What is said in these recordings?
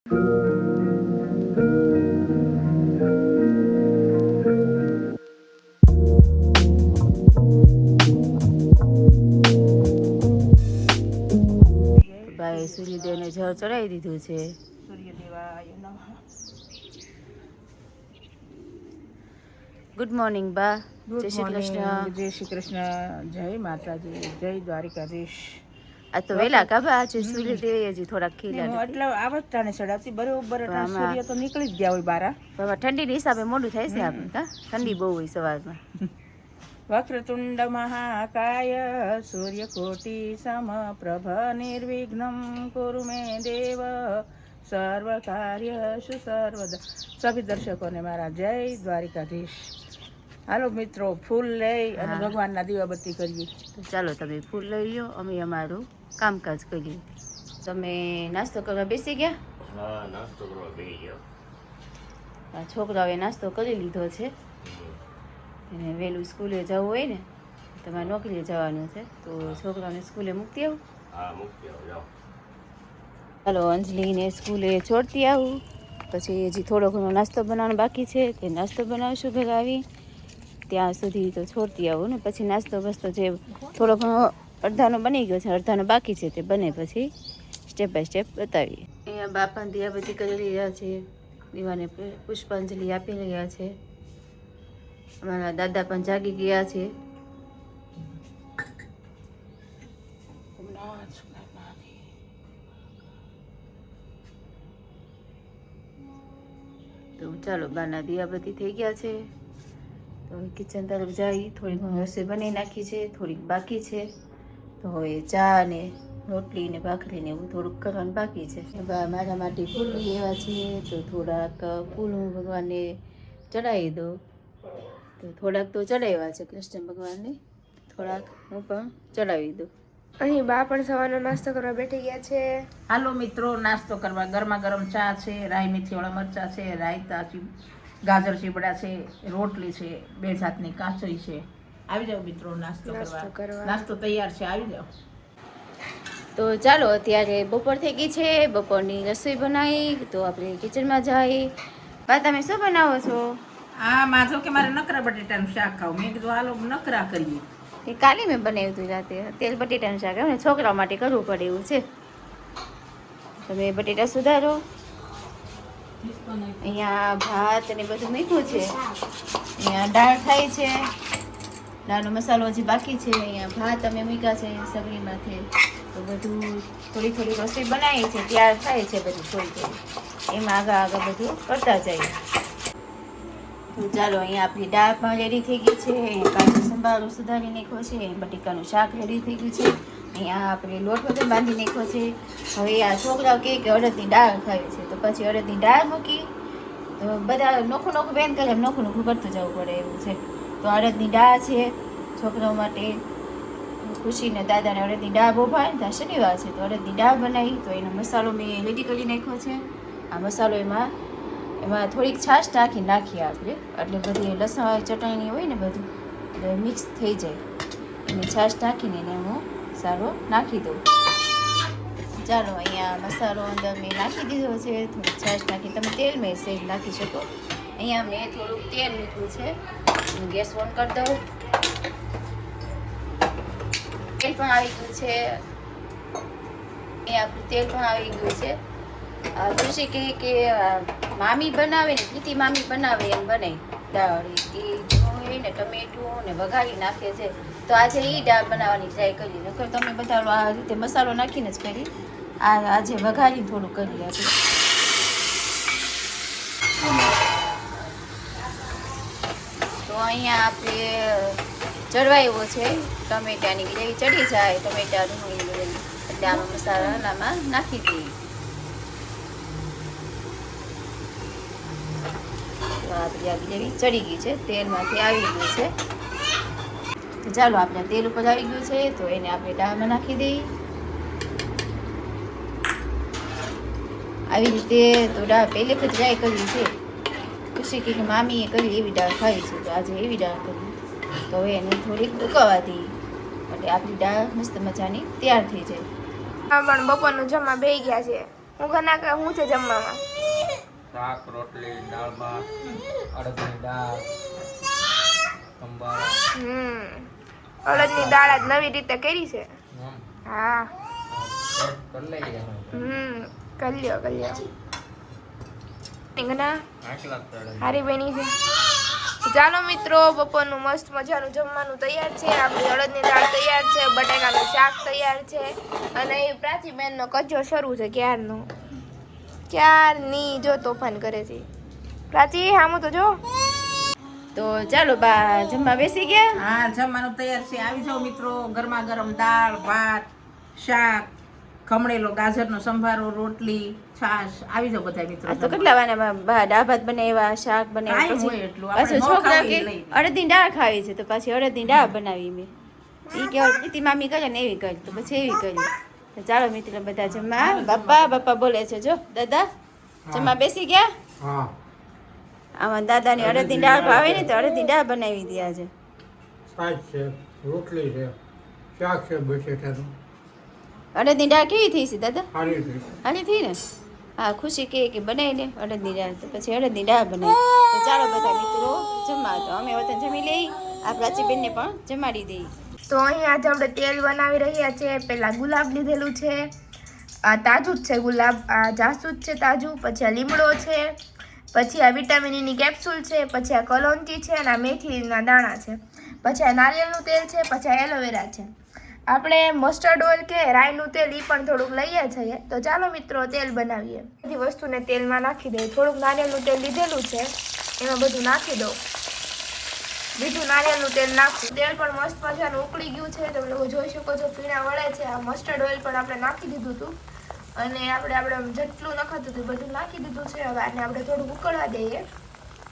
ભાઈ સૂર્યદેવને જળ ચડાવી દીધું છે. સૂર્યદેવાય નમઃ. ગુડ મોર્નિંગ બા. ગુડ જય શ્રી મોર્નિંગ. કૃષ્ણ. જય શ્રી કૃષ્ણ. જય માતાજી. જય દ્વારિકાધીશ. આ તો વેલા કાબા આજે સૂર્યદેવ હજી થોડાક ખીલા હું નથી. એટલે આવતાને ચડાવતી બરોબર પણ આમાં- સૂર્ય તો નીકળી જ ગયા હોય બારા. પણ ઠંડીના હિસાબે મોડું થાય છે આપણે કા ઠંડી બહુ હોય સવારમાં. વક્રતુંડ મહાકાય સૂર્યકોટિ સમપ્રભ નિર્વિઘ્નમ કુરુ મે દેવ સર્વ કાર્યશુ સર્વદા. સભી દર્શકોને મારા જય દ્વારિકાધીશ. હાલો મિત્રો, ફૂલ લઈ અને હા. ભગવાનના દીવાબત્તી કરીએ. તો ચાલો તમે ફૂલ લઈ લો, અમે અમારું કામકાજ કરીએ. તમે નાસ્તો કરવા બેસી ગયા? હા, નાસ્તો કરવા બેસી ગયો. આ છોકરાઓએ નાસ્તો કરી લીધો છે. એને વહેલું સ્કૂલે જવું હોય ને, તમારે નોકરીએ જવાનું છે, તો છોકરાઓને સ્કૂલે મૂકતી આવું. હા, મૂકી આવો, જાઓ. ચાલો અંજલિને સ્કૂલે છોડતી આવું, પછી હજી થોડો ઘણો નાસ્તો બનાવવાનો બાકી છે, તે નાસ્તો બનાવશું ઘરે આવી ત્યાં સુધી તો છોડતી આવું ને પછી નાસ્તો બસ્તો જે થોડો ઘણો અડધાનો બની ગયો છે, અડધાનો બાકી છે, તે બને પછી સ્ટેપ બાય સ્ટેપ બતાવીએ. અહીંયા બાપા દીવાબત્તી કરી રહ્યા છે, દીવાને પુષ્પાંજલિ આપી રહ્યા છે. અમારા દાદા પણ જાગી ગયા છે. તો ચાલો બાના દીવાબત્તી થઈ ગયા છે, તો કિચન તરફ જઈ થોડી ઘણી રસોઈ બનાવી નાખી છે, થોડીક બાકી છે, તો હવે ચા ને રોટલી ને ભાખરી ને એવું થોડુંક કરવાનું બાકી છે. મારા માટે ફૂલ લઈ આવ્યા છે, તો થોડાક ફૂલ હું ભગવાનને ચડાવી દઉં. તો થોડાક તો ચડાવ્યા છે કૃષ્ણ ભગવાનને, થોડાક હું પણ ચડાવી દઉં. અહીં બા પણ સવારનો નાસ્તો કરવા બેઠી ગયા છે. હાલો મિત્રો, નાસ્તો કરવા ગરમા ગરમ ચા છે, રાઈ મેથીવાળા મરચા છે, રાયતા છે, ગાજર ચીબડા છે, રોટલી છે, 2 જાતની કાચરી છે. આવી જાઓ મિત્રો નાસ્તો કરવા. નાસ્તો તૈયાર છે, આવી જાઓ. તો ચાલો અત્યારે બપોર થઈ ગઈ છે, બપોરની રસોઈ બનાવી, તો આપણે કિચનમાં જઈએ. બા તમે શું બનાવો છો? આ માજો કે મારે નકરા બટેટાનું શાક ખાવ. મેં કીધું હાલો નકરા કરીએ. એ કાલે મેં બનાવ્યું હતું રાતે, તેલ બટેટાનું શાક ને છોકરાઓ માટે કરવું પડે એવું છે. તમે બટેટા સુધારો. અહીંયા ભાત અને બધું મીઠું છે, અહીંયા દાળ થાય છે, દાળનો મસાલો હજી બાકી છે, અહીંયા ભાત અમે મૂક્યા છે સગડીમાંથી, તો બધું થોડી થોડી રસોઈ બનાવી છે, તૈયાર થાય છે બધું થોડી થોડી, એમાં આગળ બધું કરતા જઈએ. તો ચાલો અહીંયા આપણી દાળ પણ રેડી થઈ ગઈ છે, અહીંયા કાચો સંભારો સુધારી નાખ્યો છે, બટેકાનું શાક રેડી થઈ ગયું છે, અહીંયા આપણે લોટ બધો બાંધી નાખ્યો છે. હવે આ છોકરાઓ કહે કે અડદની દાળ ખાવી છે, તો પછી અડદની દાળ મૂકી, તો બધા નોખું નોખું બેન કરે એમ નોખું નોખું કરતું જવું પડે એવું છે. તો અડદની દાળ છે છોકરાઓ માટે, ખુશીને દાદાને અડદની દાળ બહુ ભાવે ને, શનિવાર છે તો અડદની દાળ બનાવી, તો એનો મસાલો મેં રેડી કરી નાખ્યો છે. આ મસાલો એમાં થોડીક છાશ નાખીએ આપણે, એટલે બધી લસણ ચટણી હોય ને બધું એટલે મિક્સ થઈ જાય, એની છાશ નાખીને એને હું મસાલો નાખી દઉં. ચાલો અહીંયા મસાલો અંદર મેં નાખી દીધો છે, થોડીક છાશ નાખી, તમે તેલ મેં સેજ નાખી શકો. અહીંયા મેં થોડુંક તેલ મૂક્યું છે, હું ગેસ ઓન કરી દઉં. તેલ પણ આવી ગયું છે, અહીંયા આપણું તેલ પણ આવી ગયું છે. ખુશી કહે કે મામી બનાવે ને, પ્રીતિ મામી બનાવે એમ બનાવી દાળ, એ ડુંગળી ને ટમેટું ને વઘારી નાખે છે, તો આજે એ દાળ બનાવવાની ટ્રાય કરી. નકર તમે બધા આ રીતે મસાલો નાખીને જ કરી, આજે વઘારી થોડું કરી આપે. તો અહીંયા આપણે ચડવાયો છે ટમેટાની ગ્રેવી, ચડી જાય ટમેટા ડુંગળી ગ્રેવી, એટલે આમાં મસાલામાં નાખી દઈએ. આપણી આ ગ્રેવી ચડી ગઈ છે, તેલમાંથી આવી ગયું છે. તો ચાલો આપણે તેલ ઉપર આવી ગયું છે, તો એને આપણે દાળમાં નાખી દઈએ. આવી રીતે તો દાળ પહેલે જ ટ્રાય કરી છે, ખુશી કે મામીએ કરી એવી દાળ ખાવી છે, તો આજે એવી દાળ કરી, તો હવે એને થોડીક ઉકળવા દઈએ એટલે આપણી દાળ મસ્ત મજાની તૈયાર થઈ જાય. હા પણ બપોરનું જમવા બેસી ગયા છે. હું ઘણા હું છે જમવામાં? શાક, રોટલી, દાળ ભાત, અડદની દાળ, સંભાર. અડદની દાળ આજ નવી રીતે કરી છે. હા કરી લઈએ કલ્યો રીંગણા હારી બની છે. ચાલો મિત્રો, બપોરનું મસ્ત મજાનું જમવાનું તૈયાર છે. આપણી અડદની દાળ તૈયાર છે, બટાકાનું શાક તૈયાર છે, અને એ પ્રાચીબેનનો કજ્જો શરૂ છે ક્યારની જો તોફાન કરે છે. પ્રાચી હામું તો જો. તો ચાલો બા જમવા બેસી ગયા. હા, જમવાનું તૈયાર છે. આવી જાઓ મિત્રો. ગરમા ગરમ દાળ ભાત શાક, ખમણેલો ગાજરનો સંભારો, રોટલી, છાશ. આવી જાઓ બધા મિત્રો. આ તો કેટલા વાના બા દાળ ભાત બનાવ્યા, શાક કાંઈ બનાવ્યા, હોય એટલું. પાછું આપણે ન છોકરા ખાવું કે એ લઈ લે. અડદની દાળ ખાવી છે તો પાછી અડદની દાળ બનાવી મેં. એ કે પ્રીતિ મામી કરે ને એવી કરી, તો પછી એવી કરી. તો ચાલો મિત્રો બધા જમવા. બાપા બોલે છે. જો દાદા જમવા બેસી ગયા. હા, આમાં દાદાની અડદની દાળ ભાવે ને તો અડદની દાળ બનાવી દે આજે. શાક છે, રોટલી છે, શાક છે બટેટાનું. અડદની દાળ કેવી થઈ છે દાદા? સારી છે. હાલી થઈ ને? હા, ખુશી કે બનાવી લે અડદની દાળ, તો પછી અડદની દાળ બનાવી. તો ચાલો બધા મિત્રો જમવા. તો અમે વતન જમી લઈ, આ પ્રાચીબેનને પણ જમાડી દઈએ. તો અહીં આજે આપણે તેલ બનાવી રહ્યા છે. પહેલાં ગુલાબ લીધેલું છે, આ તાજું જ છે ગુલાબ, આ જાસૂદ છે તાજું, પછી આ લીમડો છે, પછી આ વિટામિન ઈની કેપ્સ્યુલ છે, પછી આ કલોંજી છે, અને આ મેથીના દાણા છે, પછી આ નારિયેળનું તેલ છે, પછી આ એલોવેરા છે. આપણે મસ્ટર્ડ ઓઇલ કે રાઈનું તેલ એ પણ થોડુંક લઈએ છીએ. તો ચાલો મિત્રો તેલ બનાવીએ. બધી વસ્તુને તેલમાં નાખી દઈએ. થોડુંક નારિયેળનું તેલ લીધેલું છે, એમાં બધું નાખી દઉં. બીજું નારિયેળનું તેલ નાખું. તેલ પણ મસ્ત મજાનું ઉકળી ગયું છે, તમે લોકો જોઈ શકો છો પીણા વળે છે. આ મસ્ટર્ડ ઓઇલ પણ આપણે નાખી દીધું હતું, અને આપણે જેટલું નખાતું હતું બધું નાખી દીધું છે. હવે આને આપણે થોડું ઉકળવા દઈએ.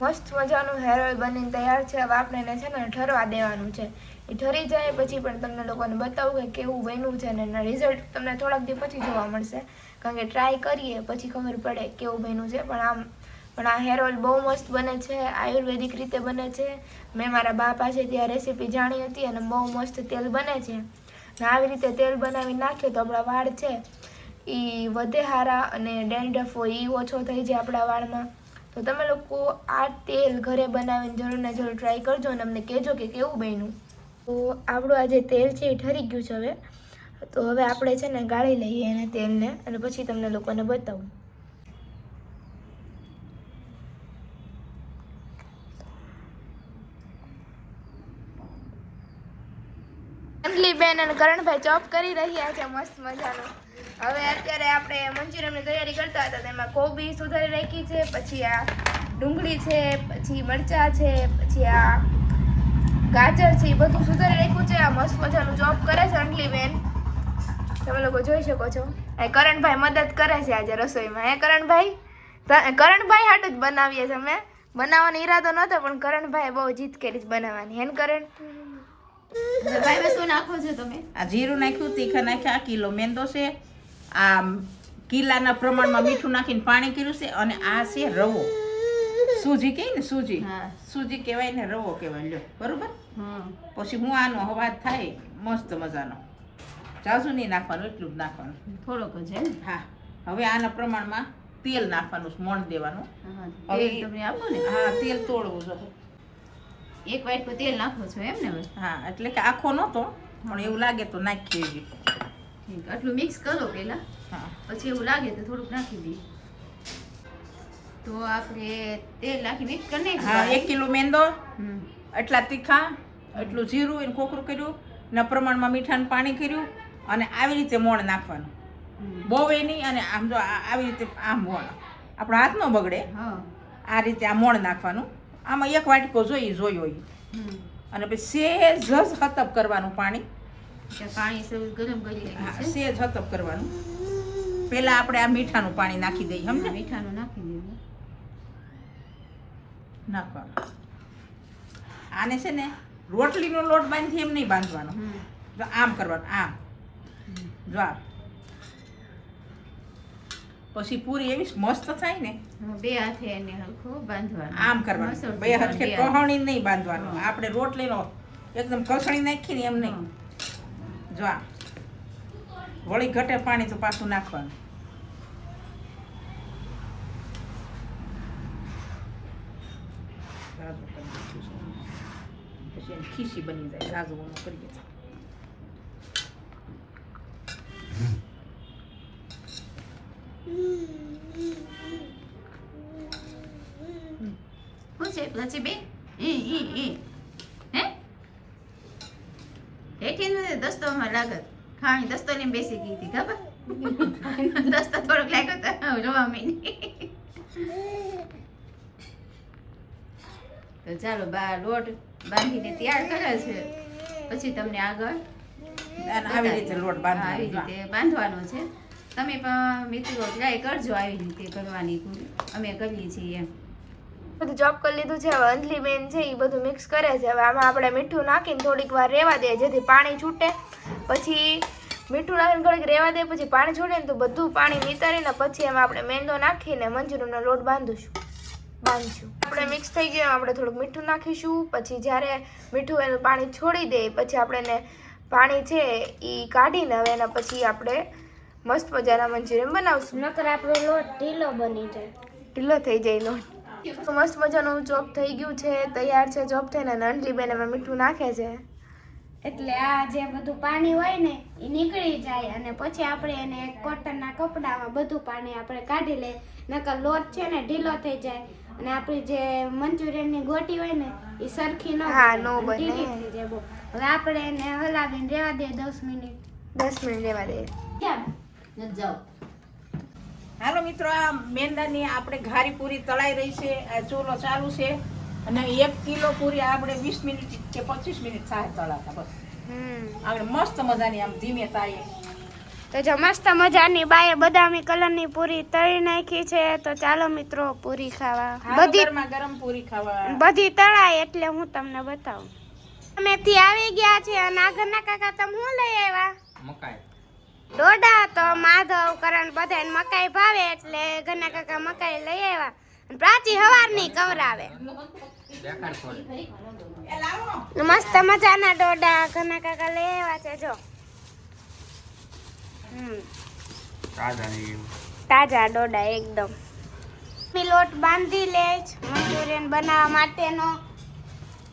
મસ્ત મજાનું હેર ઓઇલ બનીને તૈયાર છે. હવે આપણે એને છે ને ઠરવા દેવાનું છે. એ ઠરી જાય પછી પણ તમને લોકોને બતાવું કે કેવું બન્યું છે, અને એના રિઝલ્ટ તમને થોડાક દી પછી જોવા મળશે, કારણ કે ટ્રાય કરીએ પછી ખબર પડે કેવું બન્યું છે. પણ આ હેર ઓઇલ બહુ મસ્ત બને છે, આયુર્વેદિક રીતે બને છે. મેં મારા બા પાસેથી આ રેસીપી જાણી હતી, અને બહુ મસ્ત તેલ બને છે. અને આવી રીતે તેલ બનાવી નાખ્યો તો આપણા વાળ છે એ વધે સારા, અને ડેન્ડ્રફ હોય એ ઓછો થઈ જાય આપણા વાળમાં. તો તમે લોકો આ તેલ ઘરે બનાવીને જરૂર ને જરૂર ટ્રાય કરજો, અને અમને કહેજો કે કેવું બન્યું. તો આપણું આ જે તેલ છે એ ઠરી ગયું છે હવે. તો હવે આપણે છે ને ગાળી લઈએ એને તેલને, અને પછી તમને લોકોને બતાવું. બેન અને કરણભાઈ ચોપ કરી રહ્યા છે મસ્ત મજાનું. હવે અત્યારે આપણે મંચુરિયનની તૈયારી કરતા હતા, તેમાં કોબી સુધારી રાખી છે, પછી આ ડુંગળી છે, પછી મરચાં છે, પછી આ ગાજર છે, એ બધું સુધારી રાખ્યું છે. આ મસ્ત મજાનું ચોપ કરે છે અંટલી બેન, તમે લોકો જોઈ શકો છો. એ કરણભાઈ મદદ કરે છે આજે રસોઈમાં. હે કરણભાઈ હાટું જ બનાવીએ છીએ અમે. બનાવવાનો ઈરાદો નહોતો, પણ કરણભાઈ બહુ જીદ કરી બનાવવાની. હેન કરણ ભાઈ શું નાખો છો તમે? આ જીરું નાખ્યું, તીખા નાખ્યા, કિલો મેંદો છે, આ કિલ્લાના પ્રમાણમાં મીઠું નાખીને પાણી કર્યું છે, અને આ છે રવો. સૂજી કહે ને, સૂજી સૂજી કહેવાય ને રવો કહેવાય. લ્યો બરોબર. પછી હું આનો અવાજ થાય મસ્ત મજાનો. જાજુ નહીં નાખવાનું, એટલું જ નાખવાનું, થોડોક જ. હા. હવે આના પ્રમાણમાં તેલ નાખવાનું, મોણ દેવાનું. હવે તમે આપો ને. હા, તેલ તોડવું જોઈએ. એક વાટકો તેલ નાખો છો એમ ને? હા, એટલે કે આખો નહોતો, પણ એવું લાગે તો નાખીએ. આટલું મિક્સ કરો પેલા, હા, પછી એવું લાગે તો થોડુંક નાખી દઈએ. તો આપણે તેલ નાખી મિક્સ કરી નાખીએ. હા, 1 કિલો મેંદો, એટલા તીખા, એટલું જીરું એને કોકરું કર્યું, ના પ્રમાણમાં મીઠાનું પાણી કર્યું, અને આવી રીતે મોણ નાખવાનું. બહુ એ નહીં, અને આમ જો આવી રીતે આમ મોણ આપણો હાથ ન બગડે, આ રીતે આ મોણ નાખવાનું. આમાં 1 વાટકો જોયું હોય, અને પછી સેજ હતપ કરવાનું પાણી. પાણી ગરમ કરી સેજ હતપ કરવાનું. પેલા આપણે આ મીઠાનું પાણી નાખી દઈએ. સમજે? મીઠાનું નાખી દઈએ. નાખવાનું. આને છે ને રોટલીનો લોટ બાંધી એમ નહીં બાંધવાનો, જો આમ કરવાનું, આમ જો આમ. પછી પૂરી એવી મસ્ત થાય ને, બે હાથે એને હરખું બાંધવાનું, આમ કરવાનું. 2 હાથે કહણી નહીં બાંધવાનું. આપણે રોટલીનો એકદમ કસણી નાખીને એમ નહીં. જો આમ વળી ઘટે પાણી તો પાછું નાખવાનું. જાજુ કરી દઈશું. પછી એની ખીસી બની જાય જાજુ ઓલું કરીએ તો. શું છે લચ્છી બે હે હેઠી દસ્તોમાં લાગત ખાણી દસ્તો લઈને બેસી ગઈ હતી ખબર દસ્તો થોડોક લાગ્યો તો જોવા મળી. તો ચાલો બા લોટ બાંધીને તૈયાર કરે છે પછી તમને આગળ અને આવી રીતે લોટ આવી બાંધવાનો. રીતે બાંધવાનો છે. તમે પણ મિત્રો ટ્રાય કરજો આવી રીતે કરવાની અમે કરીએ છીએ એમ. બધું ચોપ કરી લીધું છે. હવે અંજલી બેન છે એ બધું મિક્સ કરે છે. હવે આમાં આપણે મીઠું નાખીને થોડીક વાર રહેવા દે જેથી પાણી છૂટે. પછી મીઠું નાખીને થોડીક રહેવા દે પછી પાણી છૂટે ને તો બધું પાણી નીતારીને પછી એમાં આપણે મેંદો નાખીને મંચુરિયનનો લોટ બાંધીશું. આપણે મિક્સ થઈ ગયું આપણે થોડુંક મીઠું નાખીશું. પછી જ્યારે મીઠું એનું પાણી છોડી દે પછી આપણે એને પાણી છે એ કાઢીને હવે એના પછી આપણે મસ્ત મજાના મંચુરિયન બનાવશું. નકર આપણો લોટ ઢીલો બની જાય. ઢીલો થઈ જાય લોટ. તો મસ્ત મજાનું ચોપ થઈ ગયું છે, તૈયાર છે ચોપ થઈને. અંજલી બેન એમાં મીઠું નાખે છે. એટલે આ જે બધું પાણી હોય ને એ નીકળી જાય અને પછી આપણે એને કોટનના કપડામાં બધું પાણી આપણે કાઢી લે. નકર લોટ છે ને ઢીલો થઈ જાય અને આપણી જે મંચુરિયનની ગોટી હોય ને એ સરખી ન હા, બને, નો અને બને. ઢીલી થઈ જાય બહુ. હવે આપણે એને હલાવીને રહેવા દઈએ 10 મિનિટ. 10 મિનિટ રહેવા દે. જાઓ હાલો મિત્રો, આ મેંદાની આપણે ઘારી પૂરી તળાઈ રહી છે. આ ચૂલો ચાલુ છે અને 1 કિલો પૂરી આપણે 20 મિનિટ કે 25 મિનિટ થાય તળાતા. બસ આપણે મસ્ત મજાની આમ ધીમે તાઈએ. તો જો મસ્ત મજાની બાએ બદામી કલરની પૂરી તળી નાખી છે. તો ચાલો મિત્રો પૂરી ખાવા. હાલો ગરમા ગરમ પૂરી ખાવા. બધી તળાય એટલે હું તમને બતાવું. અમેથી આવી ગયા છે અને આગળના કાકા તમે શું લઈ આવ્યા? મકાઈ. ડોડા. તો માધવ કરણ બધાને મકાઈ ભાવે એટલે ઘરના કાકા મકાઈ લઈ આવ્યા. અને પ્રાચી હવારની કવરાવે. મસ્ત મજાના ડોડા ઘરના કાકા લઈ આવ્યા છે. જો તાજા ડોડા એકદમ. લોટ બાંધી લે મંચુરિયન બનાવવા માટેનો.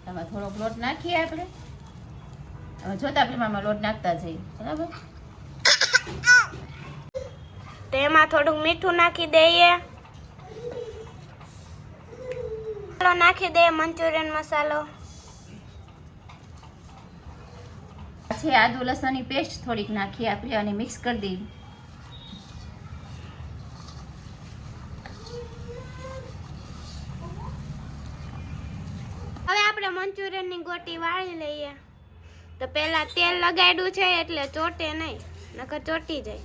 એમાં થોડોક લોટ નાખીએ આપણે. હવે જોતા પ્રમાણમાં લોટ નાખતા જઈએ બરાબર. તેમાં થોડુંક મીઠું નાખી દઈએ. મસાલો નાખી દઈએ મંચુરિયન મસાલો. પછી આદુ લસણની પેસ્ટ થોડીક નાખીએ આપણે અને મિક્સ કરી દઈએ. હવે આપણે મંચુરિયનની ગોટી વાળી લઈએ. તો પહેલા તેલ લગાડ્યું છે એટલે ચોટે નહીં, નકર ચોટી જાય.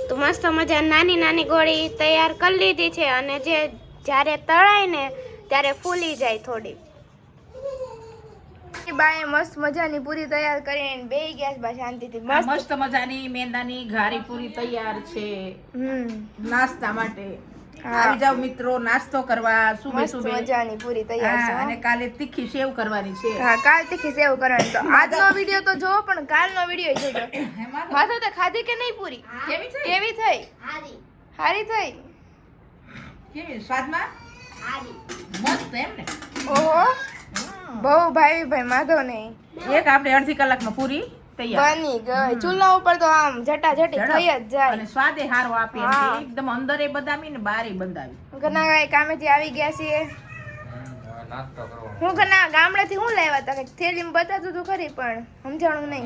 તો મસ્ત મજા નાની નાની ગોળી તૈયાર કરી લીધી છે અને જે જ્યારે તળાય ને ત્યારે ફૂલી જાય થોડી. બાએ મસ્ત મજાની પૂરી તૈયાર કરીને બેહી ગયા છે બા શાંતિથી. આ મસ્ત. મસ્ત મજાની મેંદાની ઘારી પૂરી તૈયાર છે નાસ્તા માટે. આવી જાવ મિત્રો નાસ્તો કરવા. સુબે મસ્ત સુબે. મજાની પૂરી તૈયાર છે. અને કાલે તીખી સેવ કરવાની છે. હા, કાલ તીખી સેવ કરવાની. તો આજનો વિડિયો તો જોવો પણ કાલનો વિડિયો જોજો. માથો તો ખાધી કે નહીં પૂરી? કેવી છે? કેવી થઈ? હારી થઈ? કેવી સ્વાદમાં? મસ્ત એમ ને. ઓહો, બહુ ભાઈ માધવ નહીં. એક આપણે અડધી કલાકમાં પૂરી તૈયાર. બની ગઈ. ચૂલા ઉપર તો આમ જટાજટી થઈ જ જાય. અને સ્વાદે હારો આપે એમ હા. છે. એકદમ અંદરે બદામી ને બારે બંધાવી. ઘણા ગાય કામેથી આવી ગયા છીએ. હું ઘણા ગામડેથી હું લાવ્યા હતા કંઈક થેલીમાં બતાતું તું ખરી પણ સમજાણું નહીં.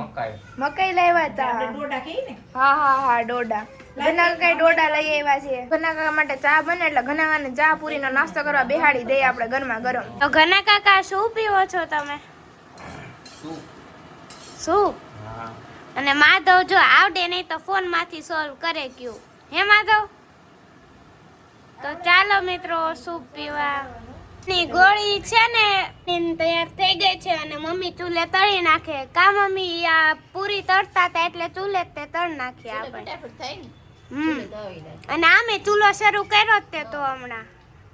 મકાઈ લાવ્યા હતા. આપણે ડોડા કહીએ ને. હા ડોડા. ઘણા કઈ ડોડા લઈ આવ્યા છીએ. ઘણા કાકા માટે ચા બને એટલે ઘણા કાકાને ચા પૂરીનો નાસ્તો કરવા બેહાડી દઈએ આપણે ગરમા ગરમ. તો ઘરના કાકા શું પીવો છો તમે? સૂપ. અને માધવ જો આવડે નહીં તો ફોન માંથી સોલ્વ કરે કયું. હે માધવ? તો ચાલો મિત્રો સૂપ પીવા. ની ગોળી છે ને તૈયાર થઈ ગઈ છે અને મમ્મી ચૂલે તળી નાખે. કા મમ્મી આ પૂરી તળતા હતા એટલે ચૂલે જ તે તળ નાખી આપણે. ફટાફટ થાય ને અને આમે ચૂલો શરૂ કર્યો જ તે તો હમણાં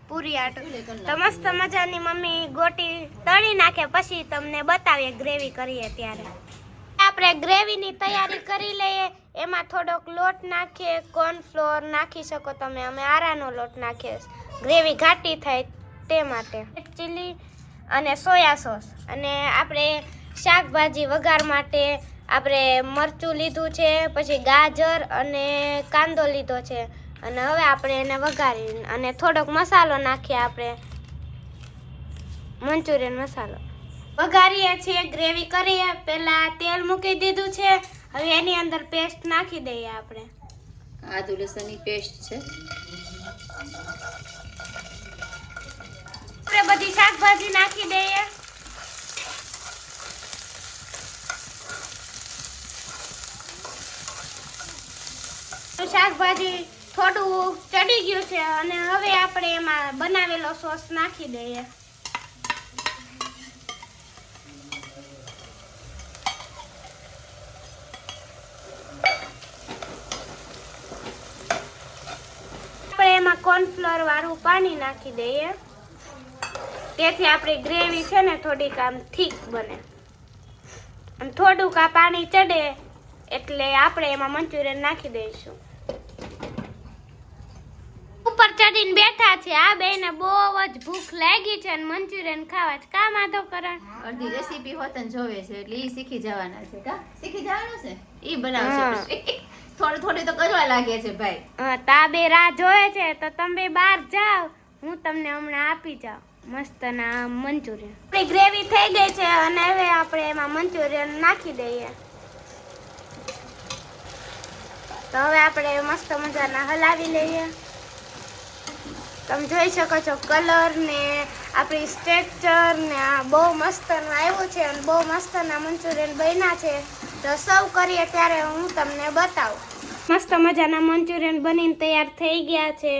પૂરી આટો. તો મસ્ત મજાની મમ્મી ગોટી તળી નાખે પછી તમને બતાવીએ ગ્રેવી કરીએ ત્યારે. આપણે ગ્રેવીની તૈયારી કરી લઈએ. એમાં થોડોક લોટ નાખીએ, કોર્નફ્લોર નાખી શકો તમે. અમે આરાનો લોટ નાખીએ ગ્રેવી ઘાટી થાય તે માટે ચીલી અને સોયા સોસ અને આપણે શાકભાજી વઘાર માટે આપણે મરચું લીધું છે, પછી ગાજર અને કાંદો લીધો છે અને હવે આપણે એને વઘારી અને થોડોક મસાલો નાખીએ આપણે મંચુરિયન મસાલો વઘારીએ છીએ, ગ્રેવી કરીએ. પહેલા તેલ મૂકી દીધું છે, હવે એની અંદર પેસ્ટ નાખી દઈએ આપણે. આદુ લસણની પેસ્ટ છે. આપણે બધી શાકભાજી નાખી દઈએ. શાકભાજી થોડું ચડી ગયું છે અને હવે આપણે એમાં બનાવેલો સોસ નાખી દઈએ. આપણે એમાં કોર્નફ્લોર વાળું પાણી નાખી દઈએ, તેથી આપણી ગ્રેવી છે ને થોડીક આમ થીક બને. અને થોડુંક આ પાણી ચડે એટલે આપણે એમાં મંચુરિયન નાખી દઈશું. ઉપર ચડીને બેઠા છે. આ બેને બહુ જ ભૂખ લાગી છે અને મંચુરિયન ખાવા છે. કા માધવ કરણ અડધી રેસીપી હોતન જોવે છે એટલે ઈ શીખી જવાના છે. કા શીખી જવાનું છે, ઈ બનાવશે. થોડું થોડું તો કરવા લાગે છે ભાઈ. હા, તા બે રાહ જોવે છે તો તમે બહાર જાઓ, હું તમને હમણાં આપી જાઉં મસ્ત ના મંચુરિયન. આપણી ગ્રેવી થઈ ગઈ છે અને હવે આપણે એમાં મંચુરિયન નાખી દઈએ. તો હવે આપણે મસ્ત મજાના હલાવી લઈએ. તમે જોઈ શકો છો કલર ને આપણી સ્ટ્રક્ચર ને આ બહુ મસ્તનું આવ્યું છે અને બહુ મસ્તના મંચુરિયન બન્યા છે. તો સર્વ કરીએ ત્યારે હું તમને બતાવું. મસ્ત મજાના મંચુરિયન બનીને તૈયાર થઈ ગયા છે.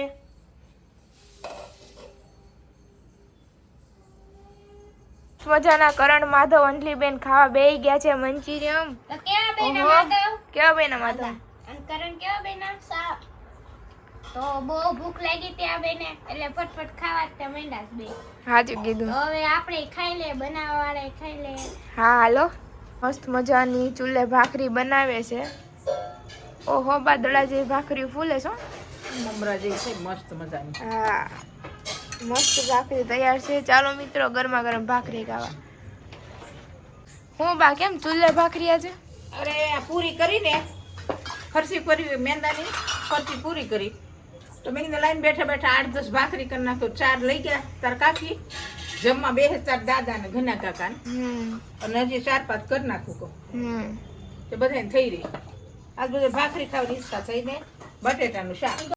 મજાના કરણ, માધવ, અંજલીબેન ખાવા બેહી ગયા છે મંચુરિયન. તો કેવા બન્યા ઓહો. માધવ? કેવા બેના માધવ? અને કરણ કેવા બન્યા? તો બહુ ભૂખ લાગી ત્યાં બેને એટલે ફટફટ ખાવા જ માંડ્યા બે. સાચું કીધું. તો હવે આપણે ખાઈ લે, બનાવવા વાળા ખાઈ લે. હા હાલો. મસ્ત મજાની ચૂલે ભાખરી બનાવે છે. ઓહો, બાદળા જેવી ભાખરી ફૂલે છો. મમરા જેવી છે મસ્ત મજાની. હા, મસ્ત ભાખરી તૈયાર છે. ચાલો મિત્રો, ગરમા ગરમ ભાખરી ખાવા. હું બા કેમ ચૂલે ભાખરી આજે? અરે આ પૂરી કરીને ફરસી પૂરી મેંદાની ફરસી પૂરી કરી તો મેં કીધું લાઈન બેઠા બેઠા 8-10 ભાખરી કરી નાખો. 4 લઈ ગયા તાર કાકી જમવા બે તાર દાદા ને ઘના કાકા ને અને હજી 4-5 કરી નાખું કહો તો બધાને થઈ રહી. આજ બધે ભાખરી ખાવાની ઈચ્છા થઈ ને બટેટાનું શાક.